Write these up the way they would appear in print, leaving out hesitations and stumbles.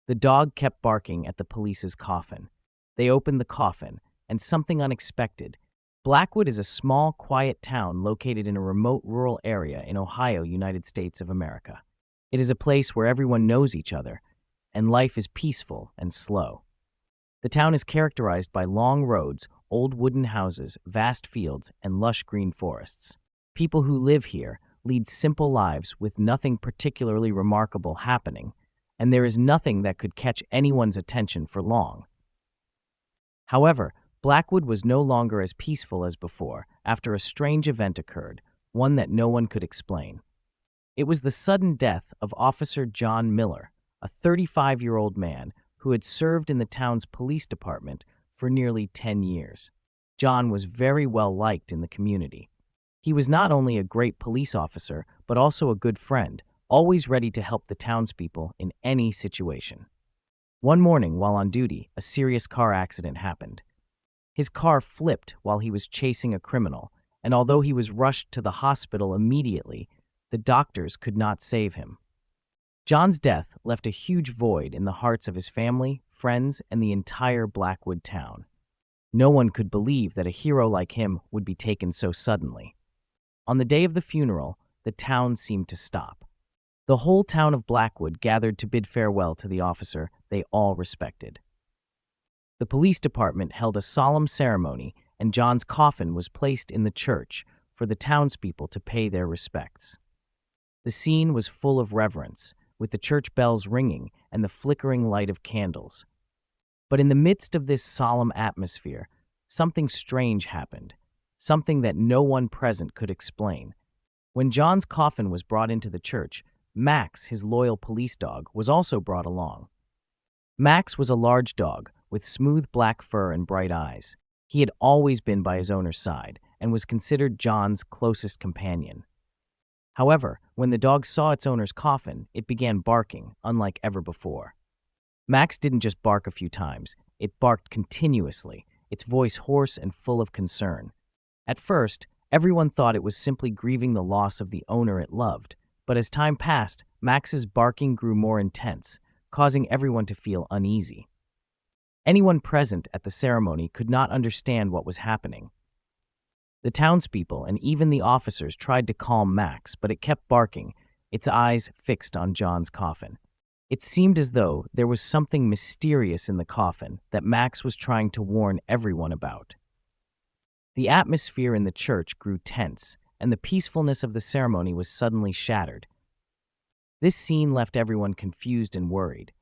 The dog kept barking at the police's coffin. They opened the coffin, and something unexpected. Blackwood is a small, quiet town located in a remote rural area in Ohio, United States of America. It is a place where everyone knows each other, and life is peaceful and slow. The town is characterized by long roads, old wooden houses, vast fields, and lush green forests. People who live here lead simple lives with nothing particularly remarkable happening, and there is nothing that could catch anyone's attention for long. However, Blackwood was no longer as peaceful as before after a strange event occurred, one that no one could explain. It was the sudden death of Officer John Miller, a 35-year-old man who had served in the town's police department for nearly 10 years. John was very well liked in the community. He was not only a great police officer, but also a good friend, always ready to help the townspeople in any situation. One morning, while on duty, a serious car accident happened. His car flipped while he was chasing a criminal, and although he was rushed to the hospital immediately, the doctors could not save him. John's death left a huge void in the hearts of his family, friends, and the entire Blackwood town. No one could believe that a hero like him would be taken so suddenly. On the day of the funeral, the town seemed to stop. The whole town of Blackwood gathered to bid farewell to the officer they all respected. The police department held a solemn ceremony, and John's coffin was placed in the church for the townspeople to pay their respects. The scene was full of reverence, with the church bells ringing and the flickering light of candles. But in the midst of this solemn atmosphere, something strange happened, something that no one present could explain. When John's coffin was brought into the church, Max, his loyal police dog, was also brought along. Max was a large dog with smooth black fur and bright eyes. He had always been by his owner's side and was considered John's closest companion. However, when the dog saw its owner's coffin, it began barking, unlike ever before. Max didn't just bark a few times, it barked continuously, its voice hoarse and full of concern. At first, everyone thought it was simply grieving the loss of the owner it loved, but as time passed, Max's barking grew more intense, causing everyone to feel uneasy. Anyone present at the ceremony could not understand what was happening. The townspeople and even the officers tried to calm Max, but it kept barking, its eyes fixed on John's coffin. It seemed as though there was something mysterious in the coffin that Max was trying to warn everyone about. The atmosphere in the church grew tense, and the peacefulness of the ceremony was suddenly shattered. This scene left everyone confused and worried.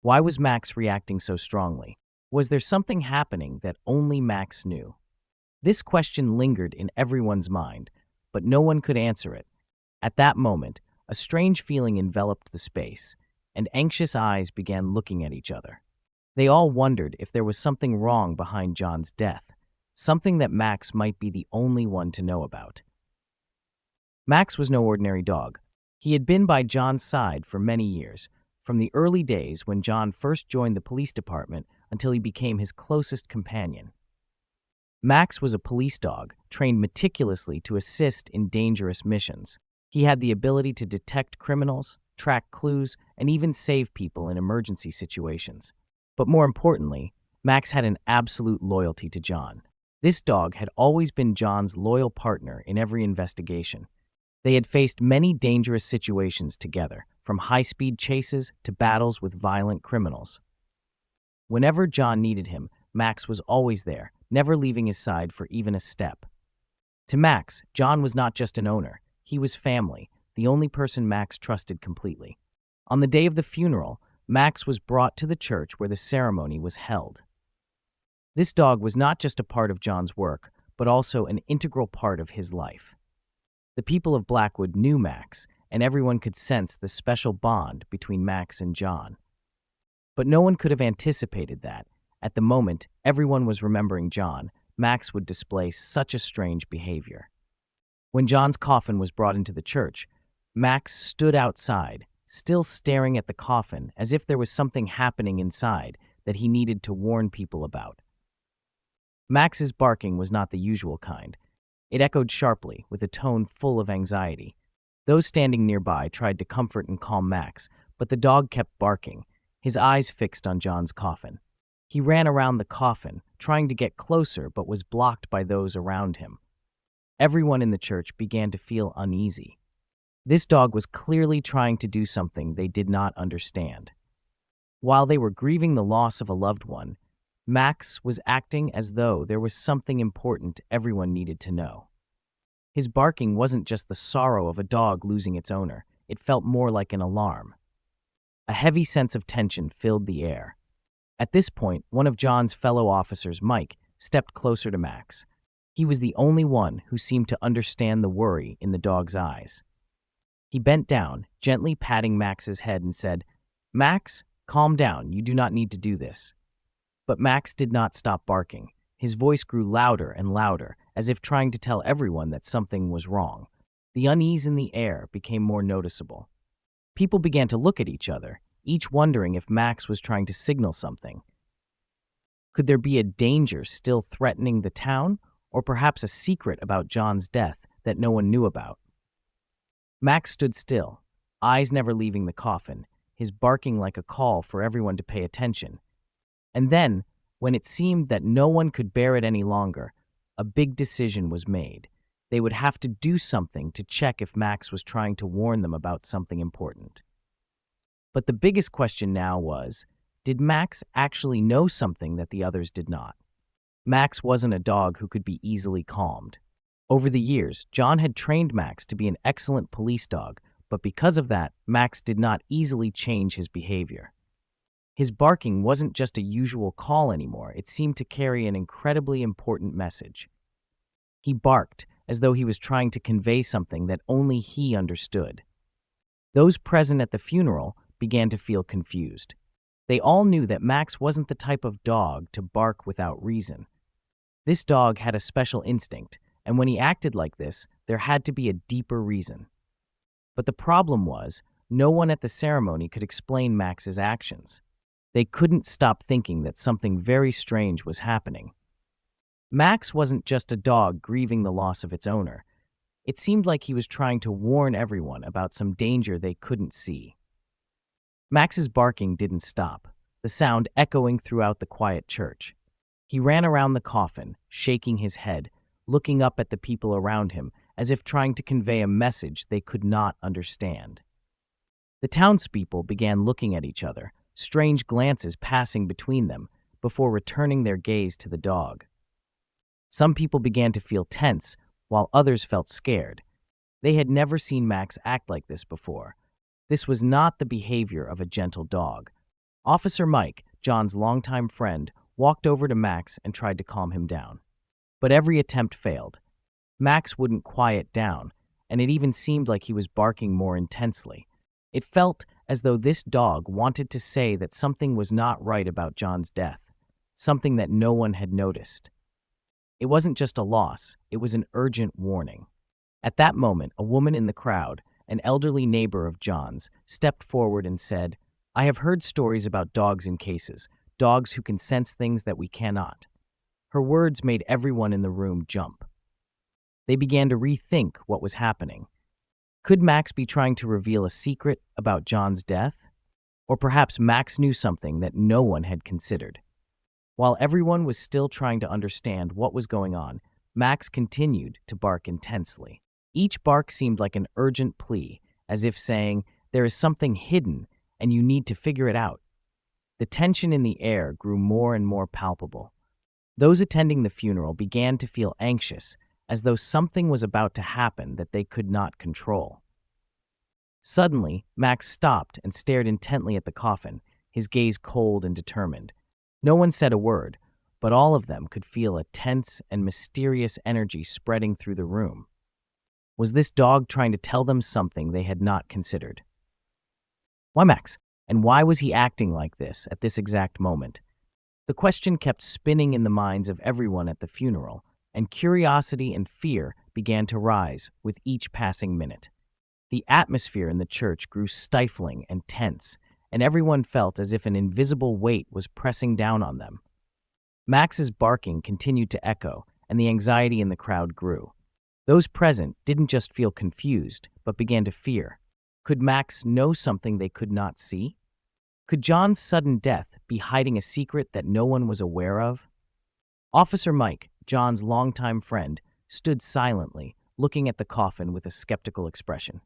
Why was Max reacting so strongly? Was there something happening that only Max knew? This question lingered in everyone's mind, but no one could answer it. At that moment, a strange feeling enveloped the space, and anxious eyes began looking at each other. They all wondered if there was something wrong behind John's death, something that Max might be the only one to know about. Max was no ordinary dog. He had been by John's side for many years, from the early days when John first joined the police department until he became his closest companion. Max was a police dog, trained meticulously to assist in dangerous missions. He had the ability to detect criminals, track clues, and even save people in emergency situations. But more importantly, Max had an absolute loyalty to John. This dog had always been John's loyal partner in every investigation. They had faced many dangerous situations together, from high-speed chases to battles with violent criminals. Whenever John needed him, Max was always there, never leaving his side for even a step. To Max, John was not just an owner, he was family, the only person Max trusted completely. On the day of the funeral, Max was brought to the church where the ceremony was held. This dog was not just a part of John's work, but also an integral part of his life. The people of Blackwood knew Max, and everyone could sense the special bond between Max and John. But no one could have anticipated that, at the moment everyone was remembering John, Max would display such a strange behavior. When John's coffin was brought into the church, Max stood outside, still staring at the coffin as if there was something happening inside that he needed to warn people about. Max's barking was not the usual kind. It echoed sharply, with a tone full of anxiety. Those standing nearby tried to comfort and calm Max, but the dog kept barking, his eyes fixed on John's coffin. He ran around the coffin, trying to get closer but was blocked by those around him. Everyone in the church began to feel uneasy. This dog was clearly trying to do something they did not understand. While they were grieving the loss of a loved one, Max was acting as though there was something important everyone needed to know. His barking wasn't just the sorrow of a dog losing its owner, it felt more like an alarm. A heavy sense of tension filled the air. At this point, one of John's fellow officers, Mike, stepped closer to Max. He was the only one who seemed to understand the worry in the dog's eyes. He bent down, gently patting Max's head and said, "Max, calm down, you do not need to do this." But Max did not stop barking. His voice grew louder and louder, as if trying to tell everyone that something was wrong. The unease in the air became more noticeable. People began to look at each other, each wondering if Max was trying to signal something. Could there be a danger still threatening the town, or perhaps a secret about John's death that no one knew about? Max stood still, eyes never leaving the coffin, his barking like a call for everyone to pay attention. And then, when it seemed that no one could bear it any longer, a big decision was made. They would have to do something to check if Max was trying to warn them about something important. But the biggest question now was, did Max actually know something that the others did not? Max wasn't a dog who could be easily calmed. Over the years, John had trained Max to be an excellent police dog, but because of that, Max did not easily change his behavior. His barking wasn't just a usual call anymore, it seemed to carry an incredibly important message. He barked as though he was trying to convey something that only he understood. Those present at the funeral began to feel confused. They all knew that Max wasn't the type of dog to bark without reason. This dog had a special instinct, and when he acted like this, there had to be a deeper reason. But the problem was, no one at the ceremony could explain Max's actions. They couldn't stop thinking that something very strange was happening. Max wasn't just a dog grieving the loss of its owner. It seemed like he was trying to warn everyone about some danger they couldn't see. Max's barking didn't stop, the sound echoing throughout the quiet church. He ran around the coffin, shaking his head, looking up at the people around him as if trying to convey a message they could not understand. The townspeople began looking at each other, strange glances passing between them, before returning their gaze to the dog. Some people began to feel tense, while others felt scared. They had never seen Max act like this before. This was not the behavior of a gentle dog. Officer Mike, John's longtime friend, walked over to Max and tried to calm him down. But every attempt failed. Max wouldn't quiet down, and it even seemed like he was barking more intensely. It felt as though this dog wanted to say that something was not right about John's death, something that no one had noticed. It wasn't just a loss, it was an urgent warning. At that moment, a woman in the crowd, an elderly neighbor of John's, stepped forward and said, "I have heard stories about dogs in cases, dogs who can sense things that we cannot." Her words made everyone in the room jump. They began to rethink what was happening. Could Max be trying to reveal a secret about John's death? Or perhaps Max knew something that no one had considered. While everyone was still trying to understand what was going on, Max continued to bark intensely. Each bark seemed like an urgent plea, as if saying, "There is something hidden, and you need to figure it out." The tension in the air grew more and more palpable. Those attending the funeral began to feel anxious, as though something was about to happen that they could not control. Suddenly, Max stopped and stared intently at the coffin, his gaze cold and determined. No one said a word, but all of them could feel a tense and mysterious energy spreading through the room. Was this dog trying to tell them something they had not considered? Why Max? And why was he acting like this at this exact moment? The question kept spinning in the minds of everyone at the funeral, and curiosity and fear began to rise with each passing minute. The atmosphere in the church grew stifling and tense, and everyone felt as if an invisible weight was pressing down on them. Max's barking continued to echo, and the anxiety in the crowd grew. Those present didn't just feel confused, but began to fear. Could Max know something they could not see? Could John's sudden death be hiding a secret that no one was aware of? Officer Mike, John's longtime friend, stood silently, looking at the coffin with a skeptical expression.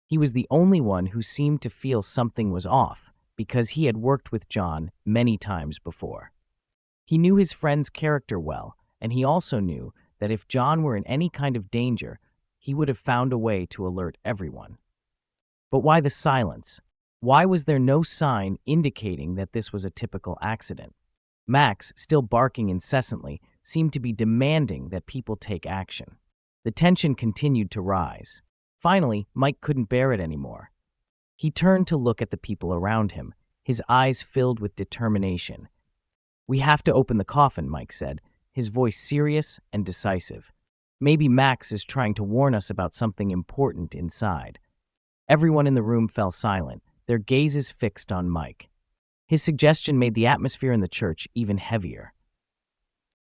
He was the only one who seemed to feel something was off, because he had worked with John many times before. He knew his friend's character well, and he also knew that if John were in any kind of danger, he would have found a way to alert everyone. But why the silence? Why was there no sign indicating that this was a typical accident? Max, still barking incessantly, seemed to be demanding that people take action. The tension continued to rise. Finally, Mike couldn't bear it anymore. He turned to look at the people around him, his eyes filled with determination. "We have to open the coffin," Mike said, his voice serious and decisive. "Maybe Max is trying to warn us about something important inside." Everyone in the room fell silent, their gazes fixed on Mike. His suggestion made the atmosphere in the church even heavier.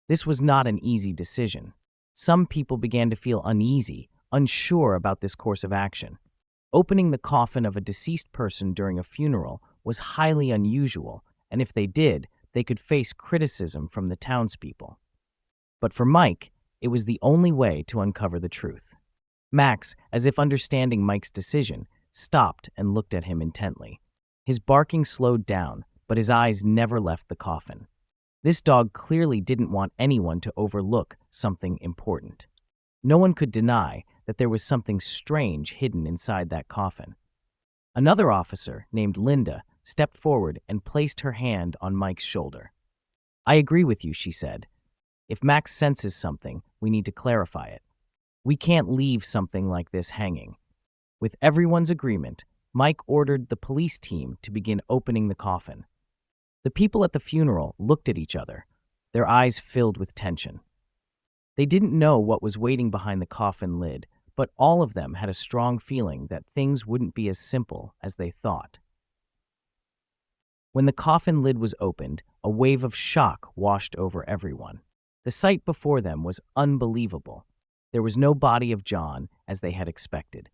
This was not an easy decision. Some people began to feel uneasy, unsure about this course of action. Opening the coffin of a deceased person during a funeral was highly unusual, and if they did, they could face criticism from the townspeople. But for Mike, it was the only way to uncover the truth. Max, as if understanding Mike's decision, stopped and looked at him intently. His barking slowed down, but his eyes never left the coffin. This dog clearly didn't want anyone to overlook something important. No one could deny that there was something strange hidden inside that coffin. Another officer, named Linda, stepped forward and placed her hand on Mike's shoulder. "I agree with you," she said. "If Max senses something, we need to clarify it. We can't leave something like this hanging." With everyone's agreement, Mike ordered the police team to begin opening the coffin. The people at the funeral looked at each other, their eyes filled with tension. They didn't know what was waiting behind the coffin lid, but all of them had a strong feeling that things wouldn't be as simple as they thought. When the coffin lid was opened, a wave of shock washed over everyone. The sight before them was unbelievable. There was no body of John, as they had expected.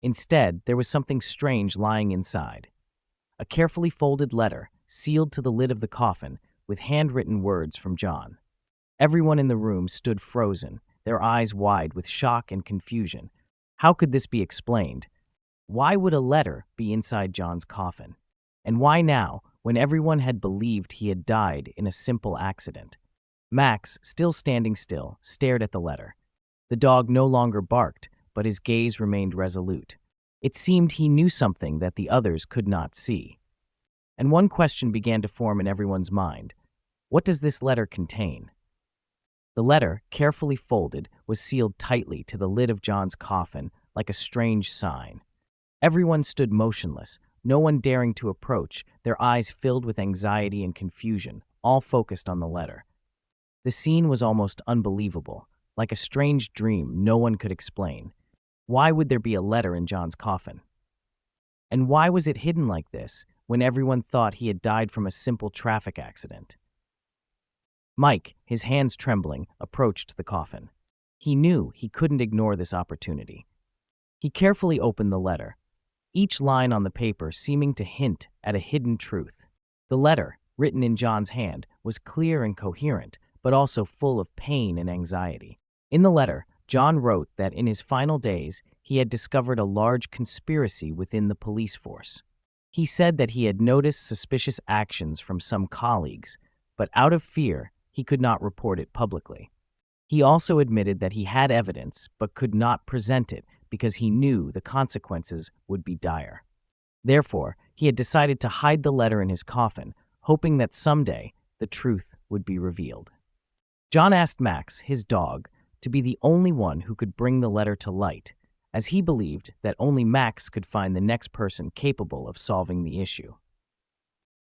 Instead, there was something strange lying inside. A carefully folded letter, sealed to the lid of the coffin, with handwritten words from John. Everyone in the room stood frozen, their eyes wide with shock and confusion. How could this be explained? Why would a letter be inside John's coffin? And why now, when everyone had believed he had died in a simple accident? Max, still standing still, stared at the letter. The dog no longer barked, but his gaze remained resolute. It seemed he knew something that the others could not see. And one question began to form in everyone's mind. What does this letter contain? The letter, carefully folded, was sealed tightly to the lid of John's coffin like a strange sign. Everyone stood motionless, no one daring to approach, their eyes filled with anxiety and confusion, all focused on the letter. The scene was almost unbelievable, like a strange dream no one could explain. Why would there be a letter in John's coffin? And why was it hidden like this when everyone thought he had died from a simple traffic accident? Mike, his hands trembling, approached the coffin. He knew he couldn't ignore this opportunity. He carefully opened the letter, each line on the paper seeming to hint at a hidden truth. The letter, written in John's hand, was clear and coherent, but also full of pain and anxiety. In the letter, John wrote that in his final days, he had discovered a large conspiracy within the police force. He said that he had noticed suspicious actions from some colleagues, but out of fear, he could not report it publicly. He also admitted that he had evidence but could not present it because he knew the consequences would be dire. Therefore, he had decided to hide the letter in his coffin, hoping that someday the truth would be revealed. John asked Max, his dog, to be the only one who could bring the letter to light, as he believed that only Max could find the next person capable of solving the issue.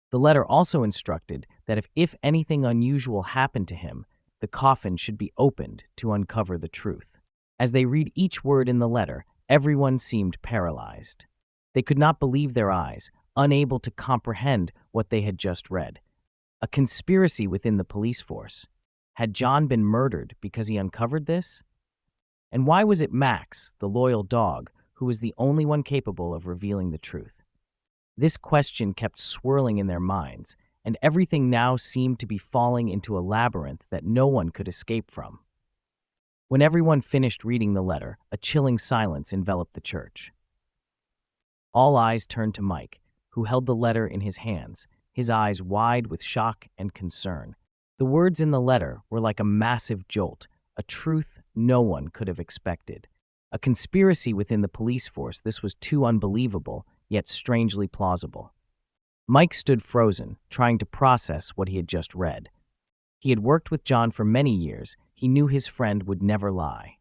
The letter also instructed that if anything unusual happened to him, the coffin should be opened to uncover the truth. As they read each word in the letter, everyone seemed paralyzed. They could not believe their eyes, unable to comprehend what they had just read. A conspiracy within the police force. Had John been murdered because he uncovered this? And why was it Max, the loyal dog, who was the only one capable of revealing the truth? This question kept swirling in their minds, and everything now seemed to be falling into a labyrinth that no one could escape from. When everyone finished reading the letter, a chilling silence enveloped the church. All eyes turned to Mike, who held the letter in his hands, his eyes wide with shock and concern. The words in the letter were like a massive jolt, a truth no one could have expected. A conspiracy within the police force. This was too unbelievable, yet strangely plausible. Mike stood frozen, trying to process what he had just read. He had worked with John for many years. He knew his friend would never lie.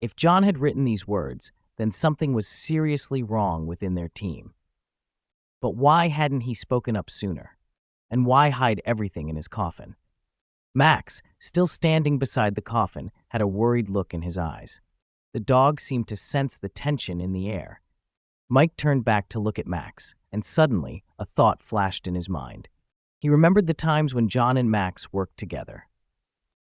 If John had written these words, then something was seriously wrong within their team. But why hadn't he spoken up sooner? And why hide everything in his coffin? Max, still standing beside the coffin, had a worried look in his eyes. The dog seemed to sense the tension in the air. Mike turned back to look at Max, and suddenly a thought flashed in his mind. He remembered the times when John and Max worked together.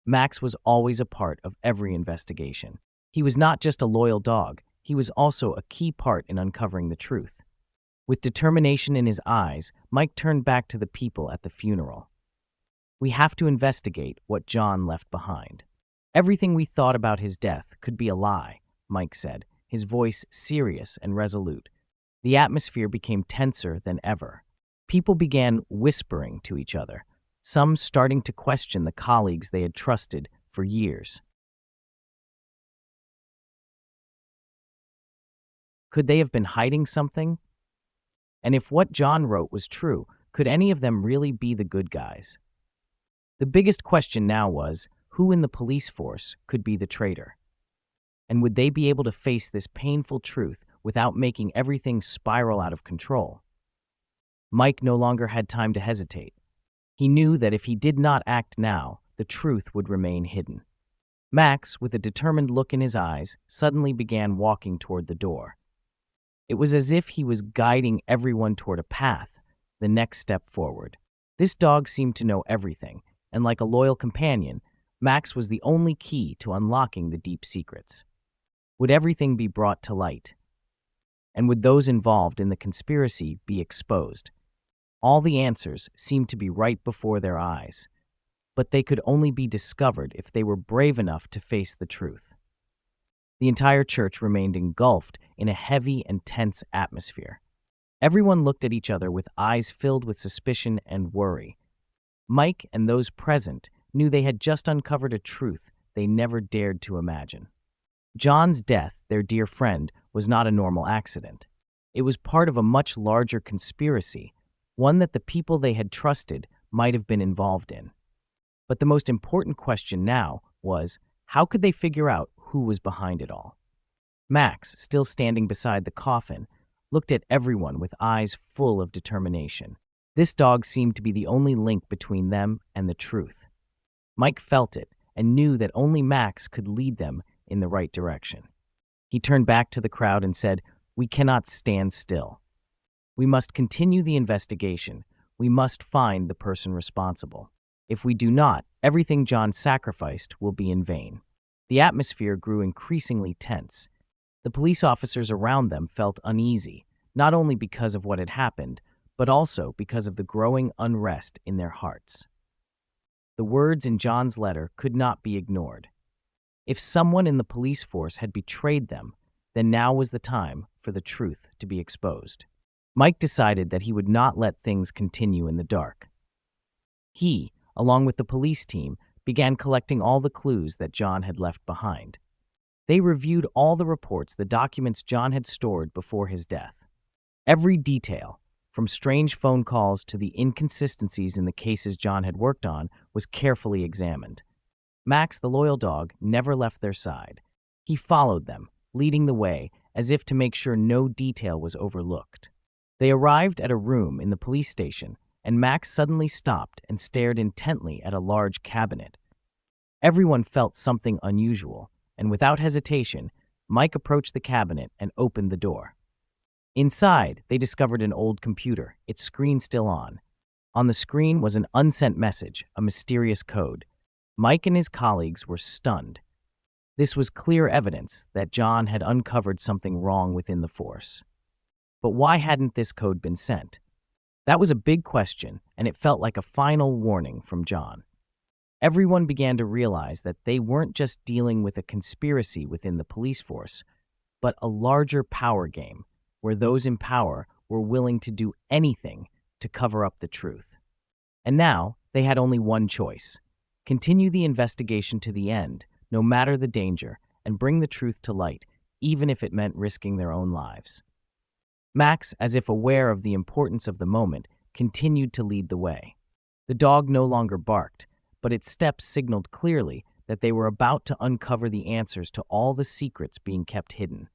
Max was always a part of every investigation. He was not just a loyal dog, he was also a key part in uncovering the truth. With determination in his eyes, Mike turned back to the people at the funeral. We have to investigate what John left behind. Everything we thought about his death could be a lie, Mike said, his voice serious and resolute. The atmosphere became tenser than ever. People began whispering to each other, some starting to question the colleagues they had trusted for years. Could they have been hiding something? And if what John wrote was true, could any of them really be the good guys? The biggest question now was, who in the police force could be the traitor? And would they be able to face this painful truth without making everything spiral out of control? Mike no longer had time to hesitate. He knew that if he did not act now, the truth would remain hidden. Max, with a determined look in his eyes, suddenly began walking toward the door. It was as if he was guiding everyone toward a path, the next step forward. This dog seemed to know everything, and like a loyal companion, Max was the only key to unlocking the deep secrets. Would everything be brought to light? And would those involved in the conspiracy be exposed? All the answers seemed to be right before their eyes, but they could only be discovered if they were brave enough to face the truth. The entire church remained engulfed in a heavy and tense atmosphere. Everyone looked at each other with eyes filled with suspicion and worry. Mike and those present knew they had just uncovered a truth they never dared to imagine. John's death, their dear friend, was not a normal accident. It was part of a much larger conspiracy, one that the people they had trusted might have been involved in. But the most important question now was, how could they figure out who was behind it all? Max, still standing beside the coffin, looked at everyone with eyes full of determination. This dog seemed to be the only link between them and the truth. Mike felt it and knew that only Max could lead them in the right direction. He turned back to the crowd and said, "We cannot stand still. We must continue the investigation. We must find the person responsible. If we do not, everything John sacrificed will be in vain." The atmosphere grew increasingly tense. The police officers around them felt uneasy, not only because of what had happened, but also because of the growing unrest in their hearts. The words in John's letter could not be ignored. If someone in the police force had betrayed them, then now was the time for the truth to be exposed. Mike decided that he would not let things continue in the dark. He, along with the police team, began collecting all the clues that John had left behind. They reviewed all the reports, the documents John had stored before his death. Every detail, from strange phone calls to the inconsistencies in the cases John had worked on, was carefully examined. Max, the loyal dog, never left their side. He followed them, leading the way, as if to make sure no detail was overlooked. They arrived at a room in the police station, and Max suddenly stopped and stared intently at a large cabinet. Everyone felt something unusual, and without hesitation, Mike approached the cabinet and opened the door. Inside, they discovered an old computer, its screen still on. On the screen was an unsent message, a mysterious code. Mike and his colleagues were stunned. This was clear evidence that John had uncovered something wrong within the force. But why hadn't this code been sent? That was a big question, and it felt like a final warning from John. Everyone began to realize that they weren't just dealing with a conspiracy within the police force, but a larger power game where those in power were willing to do anything to cover up the truth. And now they had only one choice: continue the investigation to the end, no matter the danger, and bring the truth to light, even if it meant risking their own lives. Max, as if aware of the importance of the moment, continued to lead the way. The dog no longer barked, but its steps signaled clearly that they were about to uncover the answers to all the secrets being kept hidden.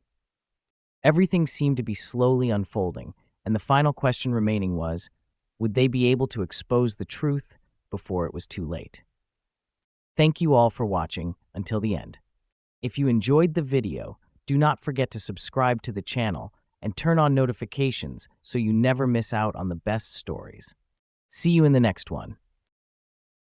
Everything seemed to be slowly unfolding, and the final question remaining was, would they be able to expose the truth before it was too late? Thank you all for watching until the end. If you enjoyed the video, do not forget to subscribe to the channel and turn on notifications so you never miss out on the best stories. See you in the next one.